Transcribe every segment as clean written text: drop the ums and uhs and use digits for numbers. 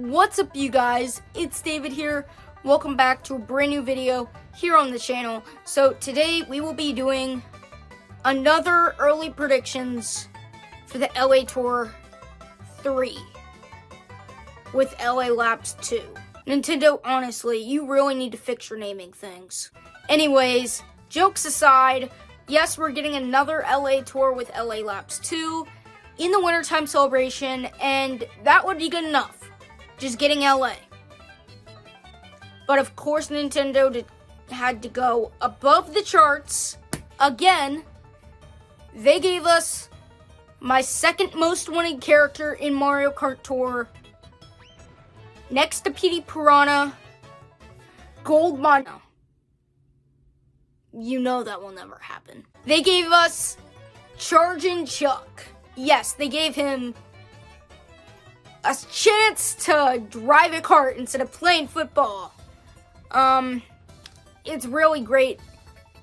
What's up, you guys? It's David here. Welcome back to a brand new video here on the channel. So today we will be doing another early predictions for the LA Tour 3 with LA Labs 2. Nintendo, honestly, you really need to fix your naming things. Anyways, jokes aside, yes, we're getting another LA Tour with LA Labs 2 in the wintertime celebration, and that would be good enough. Just getting LA. But of course, Nintendo had to go above the charts again. They gave us my second most wanted character in Mario Kart Tour, next to Petey Piranha, Gold Mono. You know that will never happen. They gave us Chargin' Chuck. Yes, they gave him a chance to drive a kart instead of playing football. It's really great.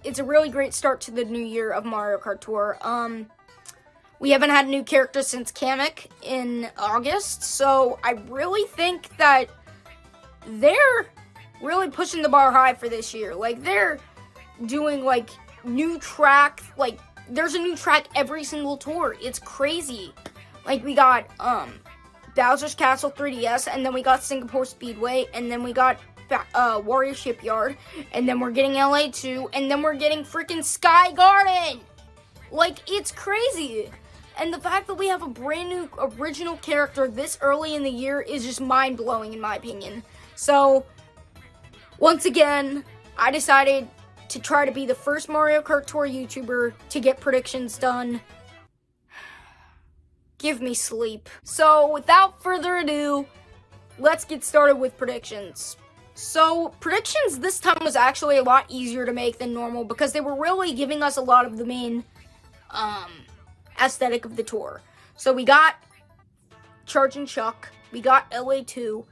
It's a really great start to the new year of Mario Kart Tour. We haven't had a new character since Kamek in August, so I really think that they're really pushing the bar high for this year. Like, they're doing, like, new track, like, there's a new track every single tour. It's crazy. Like, we got, Bowser's Castle 3DS, and then we got Singapore Speedway, and then we got Warrior Shipyard, and then we're getting LA 2, and then we're getting freaking Sky Garden. Like, it's crazy. And the fact that we have a brand new original character this early in the year is just mind-blowing, in my opinion. So, once again, I decided to try to be the first Mario Kart Tour YouTuber to get predictions done. Give me sleep. So, without further ado, let's get started with predictions. So, predictions this time was actually a lot easier to make than normal because they were really giving us a lot of the main aesthetic of the tour. So, we got Chargin' Chuck, we got LA 2,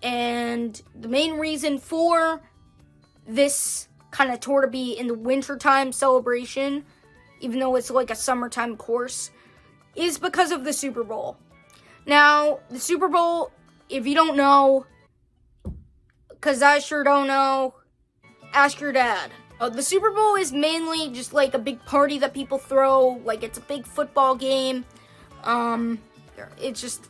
and the main reason for this kind of tour to be in the wintertime celebration, even though it's like a summertime course, is because of the Super Bowl. Now, the Super Bowl, if you don't know, because I sure don't know, ask your dad. The Super Bowl is mainly just like a big party that people throw, like it's a big football game. It's just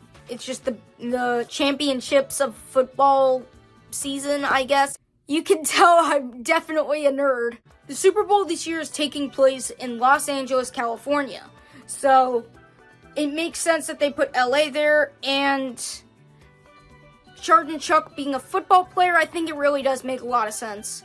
the championships of football season, I guess. You can tell I'm definitely a nerd. The Super Bowl this year is taking place in Los Angeles, California. So, it makes sense that they put LA there, and Chargin' Chuck being a football player, I think it really does make a lot of sense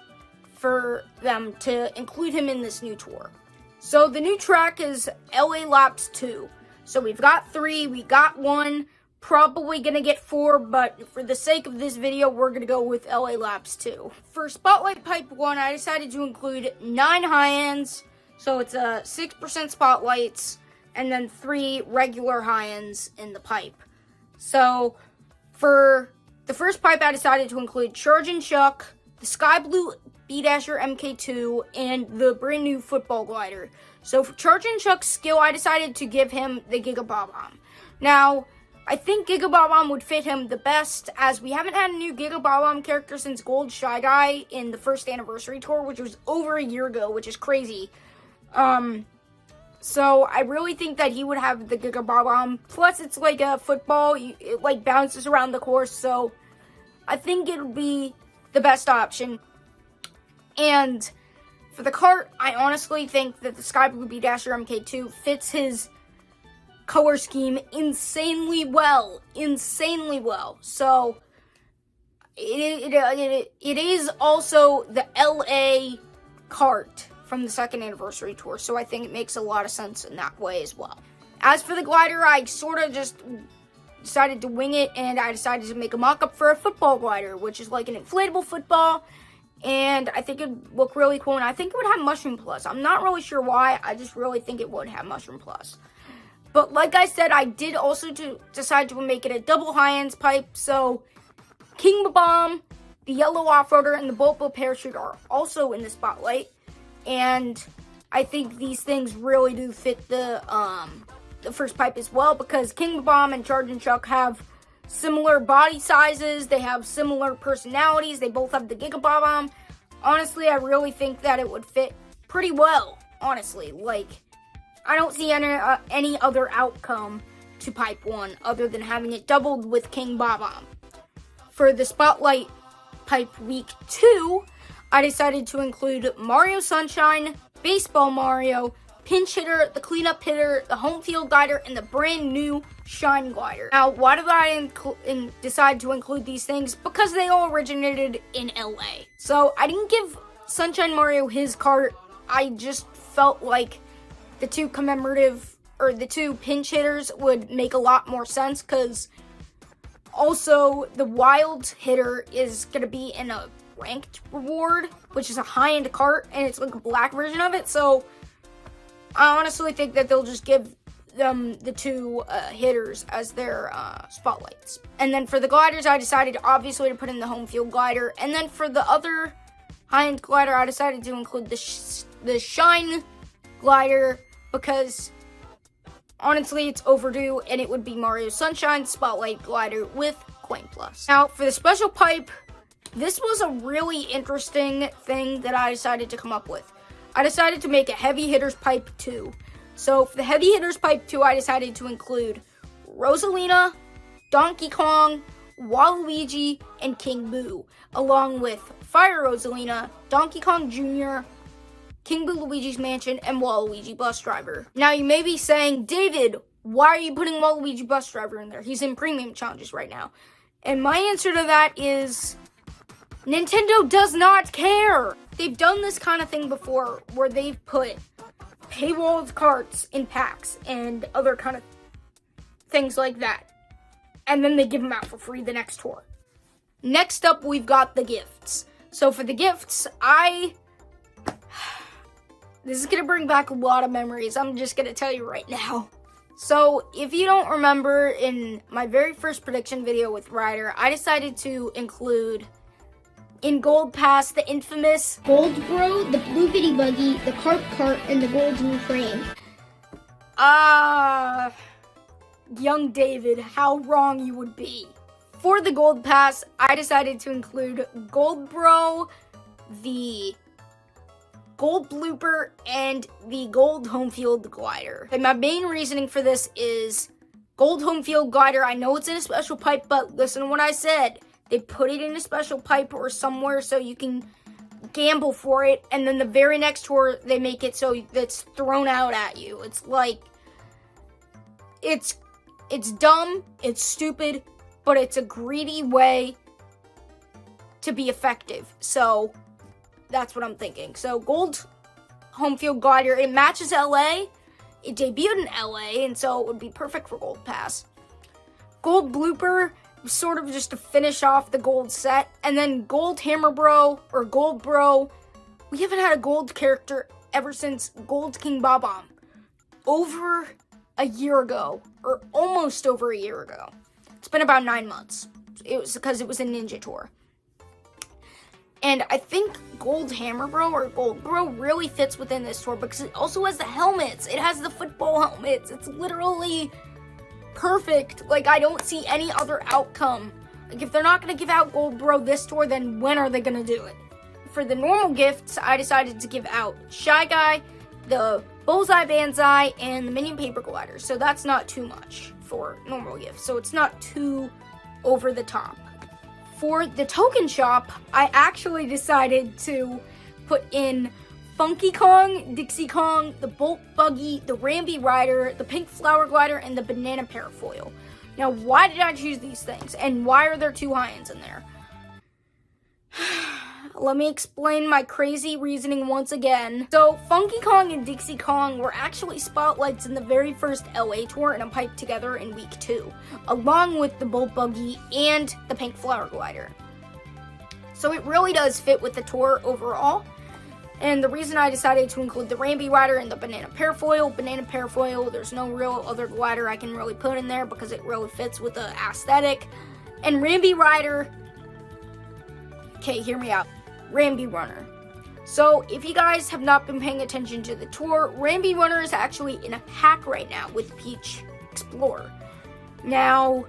for them to include him in this new tour. So, the new track is LA Labs 2. So, we've got 3, we got 1, probably gonna get 4, but for the sake of this video, we're gonna go with LA Labs 2. For Spotlight Pipe 1, I decided to include 9 high-ends, so it's 6% spotlights, and then 3 regular high-ends in the pipe. So, for the first pipe, I decided to include Chargin' Chuck, the Sky Blue B-Dasher MK2, and the brand new football glider. So, for Chargin' Chuck's skill, I decided to give him the Giga Bob-omb. Now, I think Giga Bob-omb would fit him the best, as we haven't had a new Giga Bob-omb character since Gold Shy Guy in the first anniversary tour, which was over a year ago, which is crazy. So I really think that he would have the Giga Bob-omb. Plus, it's like a football, it like bounces around the course, so I think it would be the best option. And for the kart, I honestly think that the Sky Blue B-Dasher MK2 fits his color scheme insanely well. So, it is also the LA kart from the second anniversary tour, so I think it makes a lot of sense in that way as well. As for the glider, I sort of just decided to wing it, and I decided to make a mock-up for a football glider, which is like an inflatable football, and I think it would look really cool, and I think it would have Mushroom Plus. I'm not really sure why, I just really think it would have Mushroom Plus. But like I said, I did also decide to make it a double high-ends pipe, so King Bomb, the Yellow Off-Roader, and the Bolt Parachute are also in the spotlight. And I think these things really do fit the first pipe as well, because King Bomb and Chargin' Chuck have similar body sizes. They have similar personalities. They both have the Giga Bomb. Honestly, I really think that it would fit pretty well, honestly. Like, I don't see any other outcome to Pipe 1 other than having it doubled with King Bob-omb. For the Spotlight Pipe Week 2, I decided to include Mario Sunshine, Baseball Mario, Pinch Hitter, the Cleanup Hitter, the Home Field Glider, and the brand new Shine Glider. Now, why did I decide to include these things? Because they all originated in LA. So I didn't give Sunshine Mario his cart. I just felt like the two commemorative, or the two pinch hitters would make a lot more sense, because also the Wild Hitter is going to be in a ranked reward, which is a high-end cart, and it's like a black version of it. So I honestly think that they'll just give them the two hitters as their spotlights. And then for the gliders, I decided obviously to put in the Home Field Glider. And then for the other high-end glider, I decided to include the Shine Glider, because honestly it's overdue, and it would be Mario Sunshine Spotlight Glider with Coin Plus. Now for the special pipe, this was a really interesting thing that I decided to come up with. I decided to make a Heavy Hitters Pipe 2. So for the Heavy Hitters Pipe 2, I decided to include Rosalina, Donkey Kong, Waluigi, and King Boo, along with Fire Rosalina, Donkey Kong Jr., King Boo Luigi's Mansion, and Waluigi Bus Driver. Now you may be saying, David, why are you putting Waluigi Bus Driver in there? He's in premium challenges right now. And my answer to that is, Nintendo does not care. They've done this kind of thing before, where they've put paywalled carts in packs and other kind of things like that, and then they give them out for free the next tour. Next up, we've got the gifts. So for the gifts, this is gonna bring back a lot of memories. I'm just gonna tell you right now. So if you don't remember, in my very first prediction video with Ryder, I decided to include in Gold Pass the infamous Gold Bro, the Blue Bitty Buggy, the Carp Cart, and the Gold New Frame. Young David, how wrong you would be. For the Gold Pass, I decided to include Gold Bro, the Gold Blooper, and the Gold Home Field Glider. And my main reasoning for this is Gold Home Field Glider, I know it's in a special pipe, but listen to what I said. They put it in a special pipe or somewhere so you can gamble for it, and then the very next tour, they make it so it's thrown out at you. It's like, it's dumb, it's stupid, but it's a greedy way to be effective. So that's what I'm thinking. So Gold Home Field Glider, it matches LA. It debuted in LA, and so it would be perfect for Gold Pass. Gold Blooper, sort of just to finish off the gold set. And then Gold Hammer Bro, or Gold Bro. We haven't had a gold character ever since Gold King Bob-omb. Over a year ago, or almost over a year ago. It's been about 9 months. It was because it was a Ninja Tour. And I think Gold Hammer Bro or Gold Bro really fits within this tour because it also has the helmets. It has the football helmets. It's literally perfect. Like, I don't see any other outcome. Like, if they're not going to give out Gold Bro this tour, then when are they going to do it? For the normal gifts, I decided to give out Shy Guy, the Bullseye Banzai, and the Minion Paper Glider. So that's not too much for normal gifts. So it's not too over the top. For the token shop, I actually decided to put in Funky Kong, Dixie Kong, the Bolt Buggy, the Rambi Rider, the Pink Flower Glider, and the Banana Parafoil. Now, why did I choose these things? And why are there 2 high-ends in there? Let me explain my crazy reasoning once again. So, Funky Kong and Dixie Kong were actually spotlights in the very first LA tour in a pipe together in week 2, along with the Bolt Buggy and the Pink Flower Glider. So it really does fit with the tour overall. And the reason I decided to include the Rambi Rider and the Banana Parafoil, there's no real other glider I can really put in there because it really fits with the aesthetic. And Rambi Rider, okay, hear me out. Rambi Runner. So, if you guys have not been paying attention to the tour, Rambi Runner is actually in a pack right now with Peach Explorer. Now,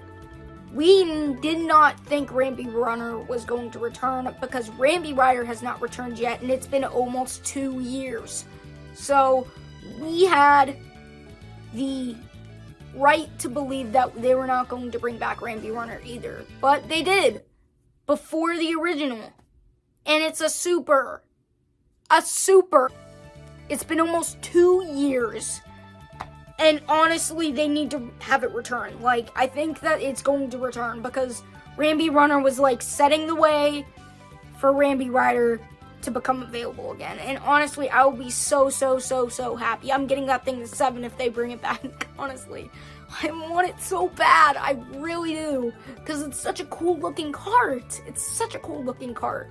we did not think Rambi Runner was going to return because Rambi Rider has not returned yet, and it's been almost 2 years. So we had the right to believe that they were not going to bring back Rambi Runner either. But they did, before the original. And it's a super. It's been almost 2 years. And honestly, they need to have it return. Like, I think that it's going to return because Rambi Runner was, like, setting the way for Rambi Rider to become available again. And honestly, I will be so happy. I'm getting that thing to 7 if they bring it back, honestly. I want it so bad. I really do. Because it's such a cool-looking cart. It's such a cool-looking cart.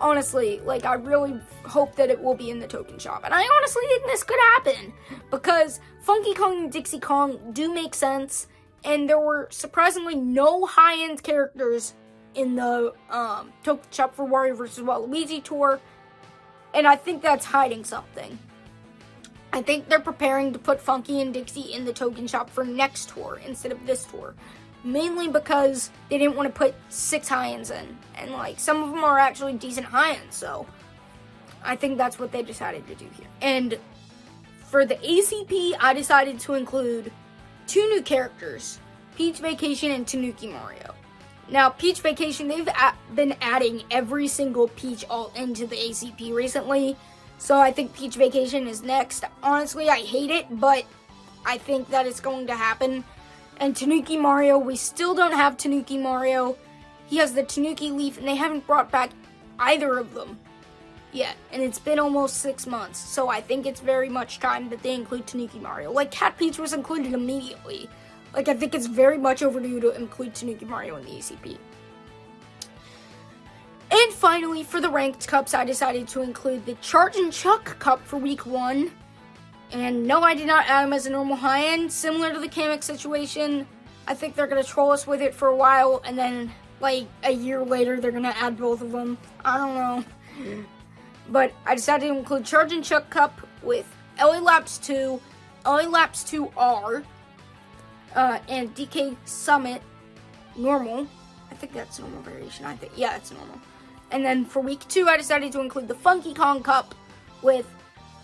Honestly, like, I really hope that it will be in the token shop. And I honestly think this could happen. Because Funky Kong and Dixie Kong do make sense. And there were surprisingly no high-end characters in the token shop for Wario vs. Waluigi tour. And I think that's hiding something. I think they're preparing to put Funky and Dixie in the token shop for next tour instead of this tour. Mainly because they didn't want to put 6 high-ends in. And, like, some of them are actually decent high-ends, so I think that's what they decided to do here. And for the ACP, I decided to include 2 new characters, Peach Vacation and Tanooki Mario. Now, Peach Vacation, they've been adding every single Peach alt into the ACP recently, so I think Peach Vacation is next. Honestly, I hate it, but I think that it's going to happen. And Tanooki Mario, we still don't have Tanooki Mario. He has the Tanooki Leaf, and they haven't brought back either of them yet. And it's been almost 6 months, so I think it's very much time that they include Tanooki Mario. Like, Cat Peach was included immediately. Like, I think it's very much overdue to include Tanooki Mario in the ACP. And finally, for the Ranked Cups, I decided to include the Charge and Chuck Cup for Week 1. And no, I did not add them as a normal high-end. Similar to the Kamek situation, I think they're going to troll us with it for a while, and then, like, a year later, they're going to add both of them. I don't know. But I decided to include Charge and Chuck Cup with LA Laps 2, LA Laps 2R, and DK Summit normal. I think that's normal variation. Yeah, it's normal. And then for Week 2, I decided to include the Funky Kong Cup with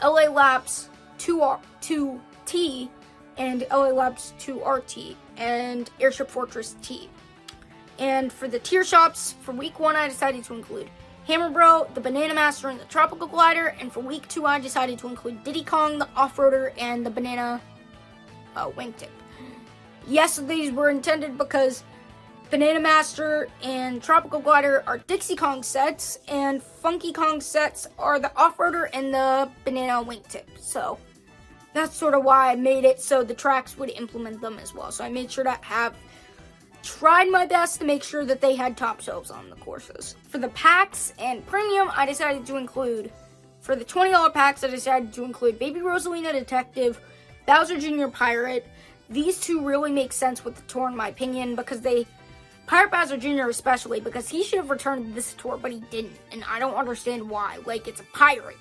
LA Laps 2T and LA Labs 2RT and Airship Fortress T. And for the tier shops, for Week 1, I decided to include Hammer Bro, the Banana Master, and the Tropical Glider. And for Week 2, I decided to include Diddy Kong, the Off-Roader, and the Banana Wingtip. Yes, these were intended because Banana Master and Tropical Glider are Dixie Kong sets, and Funky Kong sets are the Off-Roader and the Banana Wingtip. So that's sort of why I made it so the tracks would implement them as well. So I made sure to tried my best to make sure that they had top shelves on the courses. For the packs and premium, I decided to include, for the $20 packs, I decided to include Baby Rosalina Detective, Bowser Jr. Pirate. These two really make sense with the tour, in my opinion, because Pirate Bowser Jr. especially, because he should have returned this tour, but he didn't, and I don't understand why. Like, it's a pirate.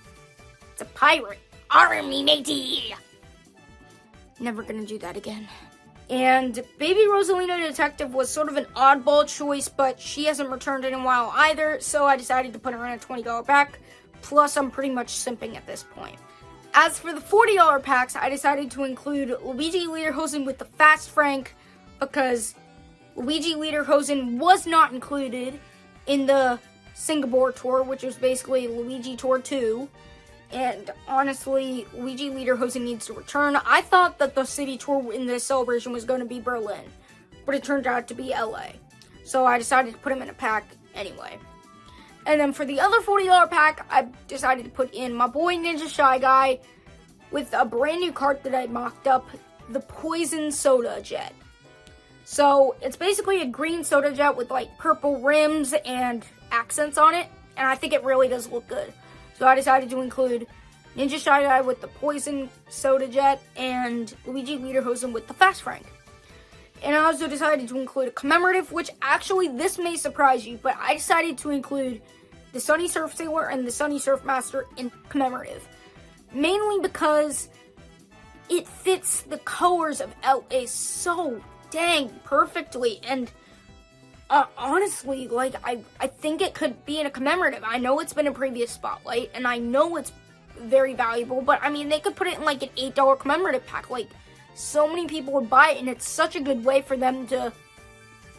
It's a pirate. Army matey! Never gonna do that again. And Baby Rosalina Detective was sort of an oddball choice, but she hasn't returned in a while either, so I decided to put her in a $20 pack. Plus, I'm pretty much simping at this point. As for the $40 packs, I decided to include Luigi Lederhosen with the Fast Frank, because Luigi Lederhosen was not included in the Singapore tour, which was basically Luigi Tour 2. And honestly, Luigi Lederhosen needs to return. I thought that the city tour in this celebration was going to be Berlin, but it turned out to be LA. So I decided to put him in a pack anyway. And then for the other $40 pack, I decided to put in my boy Ninja Shy Guy with a brand new cart that I mocked up, the Poison Soda Jet. So it's basically a green soda jet with like purple rims and accents on it, and I think it really does look good. So I decided to include Ninja Shy Guy with the Poison Soda Jet and Luigi Lederhosen with the Fast Frank. And I also decided to include a commemorative, which actually this may surprise you, but I decided to include the Sunny Surf Sailor and the Sunny Surf Master in commemorative. Mainly because it fits the colors of LA so dang, perfectly. And honestly, like, I think it could be in a commemorative. I know it's been a previous spotlight, and I know it's very valuable, but I mean, they could put it in like an $8 commemorative pack. Like, so many people would buy it, and it's such a good way for them to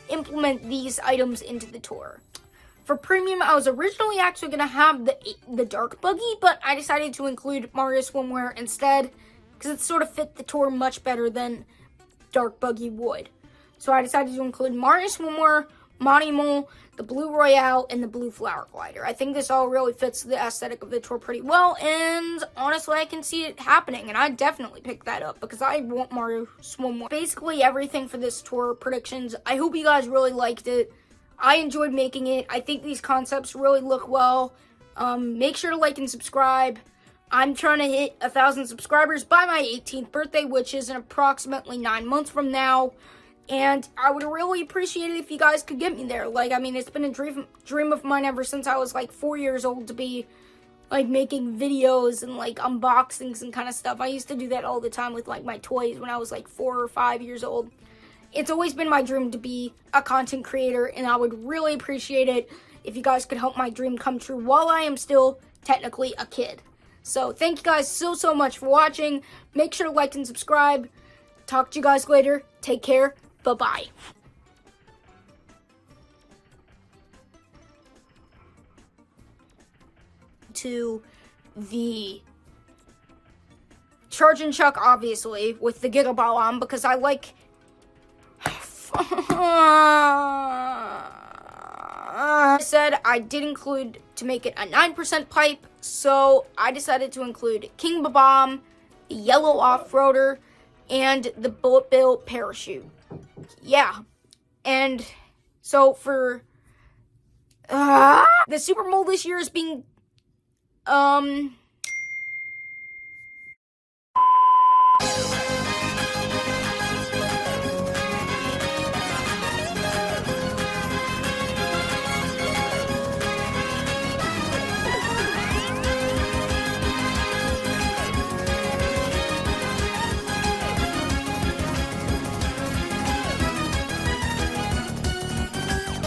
implement these items into the tour. For premium, I was originally actually going to have the dark buggy, but I decided to include Mario Swimwear instead, because it sort of fit the tour much better than dark buggy would. So I decided to include Mario Swimwear, Monimo, the Blue Royale, and the Blue Flower Glider. I think this all really fits the aesthetic of the tour pretty well, and honestly, I can see it happening, and I definitely picked that up because I want Mario Swimwear. Basically everything for this tour predictions. I hope you guys really liked it. I enjoyed making it. I think these concepts really look well. Make sure to like and subscribe. I'm trying to hit 1,000 subscribers by my 18th birthday, which is in approximately 9 months from now. And I would really appreciate it if you guys could get me there. Like, I mean, it's been a dream of mine ever since I was like 4 years old to be like making videos and like unboxings and kind of stuff. I used to do that all the time with like my toys when I was like 4 or 5 years old. It's always been my dream to be a content creator, and I would really appreciate it if you guys could help my dream come true while I am still technically a kid. So thank you guys so much for watching. Make sure to like and subscribe. Talk to you guys later. Take care. Bye-bye. To the Charge and Chuck, obviously, with the Giggle Ball on, because I like... I said I did include to make it a 9% pipe, so I decided to include King Bomb, the Yellow Off-Roader, and the Bullet Bill Parachute. Yeah, and so for the Super Bowl this year is being